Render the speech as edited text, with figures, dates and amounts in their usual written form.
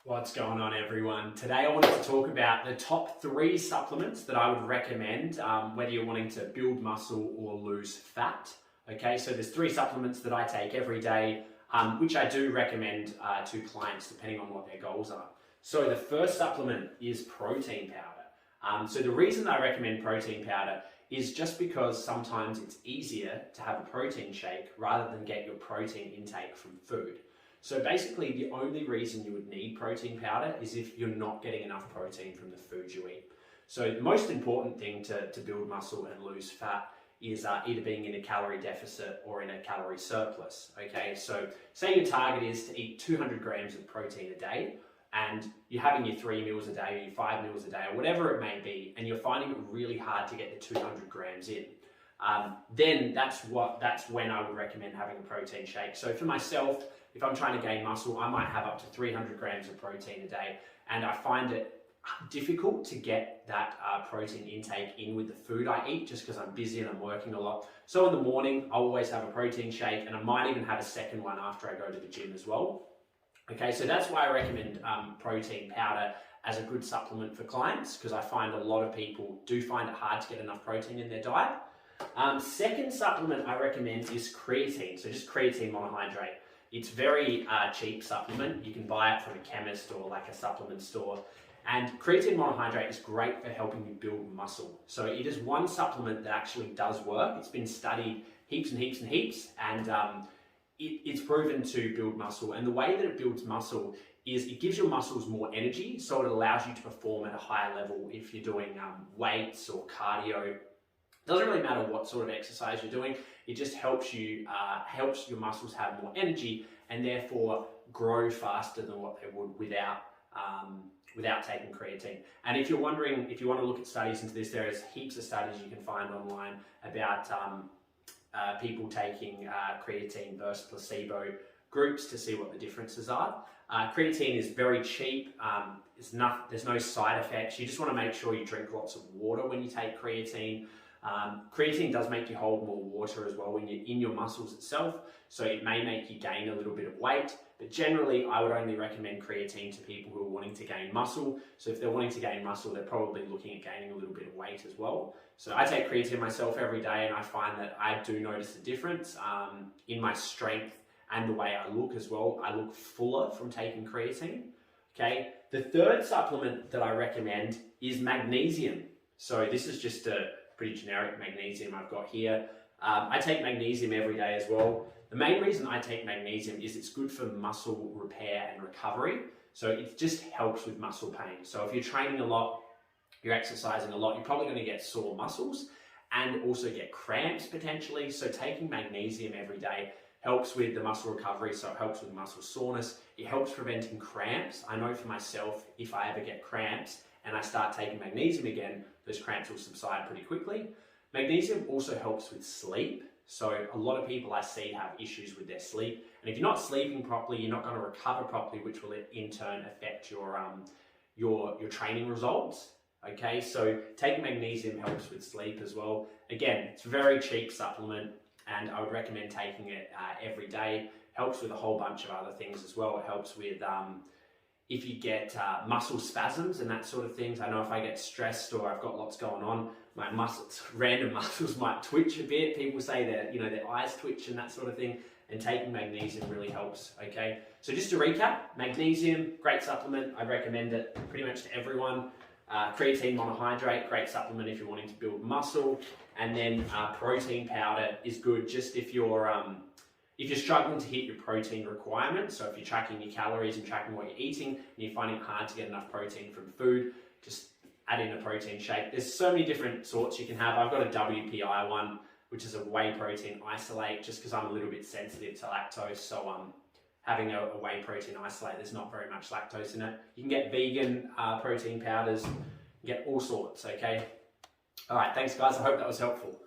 What's going on, everyone? Today I wanted to talk about the top 3 supplements that I would recommend whether you're wanting to build muscle or lose fat. Okay, so there's 3 supplements that I take every day, which I do recommend to clients depending on what their goals are. So the first supplement is protein powder. So the reason I recommend protein powder is just because sometimes it's easier to have a protein shake rather than get your protein intake from food. So basically the only reason you would need protein powder is if you're not getting enough protein from the food you eat. So the most important thing to build muscle and lose fat is either being in a calorie deficit or in a calorie surplus. Okay, so say your target is to eat 200 grams of protein a day, and you're having your 3 meals a day or your 5 meals a day or whatever it may be, and you're finding it really hard to get the 200 grams in. Then that's when I would recommend having a protein shake. So for myself, if I'm trying to gain muscle, I might have up to 300 grams of protein a day, and I find it difficult to get that protein intake in with the food I eat just because I'm busy and I'm working a lot. So in the morning, I'll always have a protein shake, and I might even have a second one after I go to the gym as well. Okay, so that's why I recommend protein powder as a good supplement for clients, because I find a lot of people do find it hard to get enough protein in their diet. Second supplement I recommend is creatine, so just creatine monohydrate. It's very cheap supplement. You can buy it from a chemist or like a supplement store. And creatine monohydrate is great for helping you build muscle. So it is one supplement that actually does work. It's been studied heaps and heaps and heaps, and it's proven to build muscle. And the way that it builds muscle is it gives your muscles more energy, so it allows you to perform at a higher level if you're doing weights or cardio. Doesn't really matter what sort of exercise you're doing. It just helps you, helps your muscles have more energy and therefore grow faster than what they would without taking creatine. And if you're wondering, if you want to look at studies into this, there is heaps of studies you can find online about people taking creatine versus placebo groups to see what the differences are. Creatine is very cheap. There's no side effects. You just want to make sure you drink lots of water when you take creatine. Creatine does make you hold more water as well when you're in your muscles itself, so it may make you gain a little bit of weight, but generally I would only recommend creatine to people who are wanting to gain muscle. So if they're wanting to gain muscle, they're probably looking at gaining a little bit of weight as well. So I take creatine myself every day, and I find that I do notice a difference in my strength and the way I look as well. I look fuller from taking creatine. Okay, the third supplement that I recommend is magnesium. So this is just a pretty generic magnesium I've got here. I take magnesium every day as well. The main reason I take magnesium is it's good for muscle repair and recovery. So it just helps with muscle pain. So if you're training a lot, you're exercising a lot, you're probably going to get sore muscles and also get cramps potentially. So taking magnesium every day helps with the muscle recovery, so it helps with muscle soreness. It helps preventing cramps. I know for myself, if I ever get cramps and I start taking magnesium again, those cramps will subside pretty quickly. Magnesium also helps with sleep. So a lot of people I see have issues with their sleep. And if you're not sleeping properly, you're not going to recover properly, which will in turn affect your training results. Okay, so taking magnesium helps with sleep as well. Again, it's a very cheap supplement, and I would recommend taking it every day. Helps with a whole bunch of other things as well. It helps with if you get muscle spasms and that sort of things. I know if I get stressed or I've got lots going on, my muscles, random muscles might twitch a bit. People say that, their eyes twitch and that sort of thing, and taking magnesium really helps, okay? So just to recap, magnesium, great supplement. I recommend it pretty much to everyone. Creatine monohydrate, great supplement if you're wanting to build muscle. And then protein powder is good just if you're struggling to hit your protein requirements. So if you're tracking your calories and tracking what you're eating and you're finding it hard to get enough protein from food, just add in a protein shake. There's so many different sorts you can have. I've got a WPI one, which is a whey protein isolate, just because I'm a little bit sensitive to lactose. So having a whey protein isolate, there's not very much lactose in it. You can get vegan protein powders, you can get all sorts, okay? All right, thanks guys. I hope that was helpful.